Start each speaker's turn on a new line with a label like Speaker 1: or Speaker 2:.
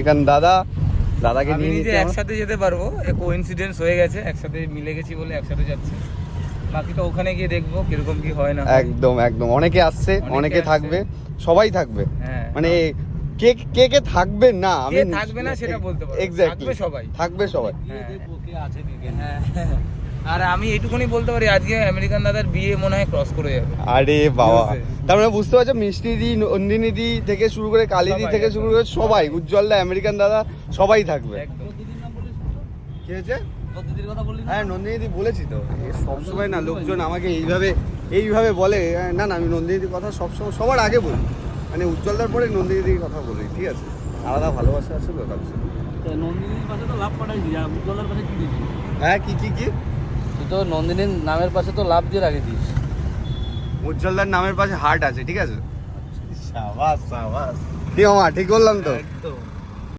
Speaker 1: এখান দাদাকে
Speaker 2: আমি
Speaker 1: নিয়ে
Speaker 2: নিজে
Speaker 1: নিতে
Speaker 2: একসাথে যেতে পারবো, কোইন্সিডেন্স হয়ে গেছে, একসাথে মিলে গেছি বলে একসাথে যাচ্ছি। বাকিটা ওখানে গিয়ে দেখবো কিরকম কি হয় না।
Speaker 1: একদম অনেকে আসছে, অনেকে
Speaker 2: আসছে।
Speaker 1: থাকবে, সবাই থাকবে।
Speaker 2: হ্যাঁ,
Speaker 1: মানে কে কে কে থাকবে না
Speaker 2: কে থাকবে না সেটা বলতে পারবো না।
Speaker 1: এক্স্যাক্টলি
Speaker 2: থাকবে সবাই।
Speaker 1: থাকবে সবাই।
Speaker 2: হ্যাঁ। আর আমি এইটুকুনি বলতে পারি, আজকে আমেরিকান দাদার বিয়ে মনে হয় ক্রস করে যাবে।
Speaker 1: আরে বাবা,
Speaker 2: বুঝলে?
Speaker 1: তার মানে বুঝতে পারছো, মিষ্টি দি, নন্দিনী দি থেকে শুরু করে কালিদি
Speaker 2: সবাই,
Speaker 1: থেকে
Speaker 2: একদম।
Speaker 1: শুরু করে সবাই, উজ্জ্বলদা, আমেরিকান দাদা, সবাই থাকবে।
Speaker 2: একদম।
Speaker 1: কি হয়েছে? হ্যাঁ, নন্দিনী দি বলেছি তো, সবসময় না লোকজন আমাকে এইভাবে বলে। না না, আমি নন্দিনী দির কথা সবসময় সবার আগে বলি, মানে উজ্জ্বলদার পরে নন্দিনী দির কথা বলি, ঠিক আছে? আলাদা ভালোবাসা আছে তো তার সাথে।
Speaker 3: নন্দিনীর পাশে তো লাভ পাঠাইছি, আর উজ্জ্বলার পাশে কি দিয়েছি?
Speaker 1: হ্যাঁ, কি
Speaker 3: তুই তো নন্দিনীর নামের পাশে তো লাভ দিয়ে রাখেছিস।
Speaker 1: উজ্জ্বলদার নামের পাশে হার্ট আছে, ঠিক আছে? সাবাস সাবাস, ঠিক মামা, ঠিক বললাম তো?
Speaker 3: একদম।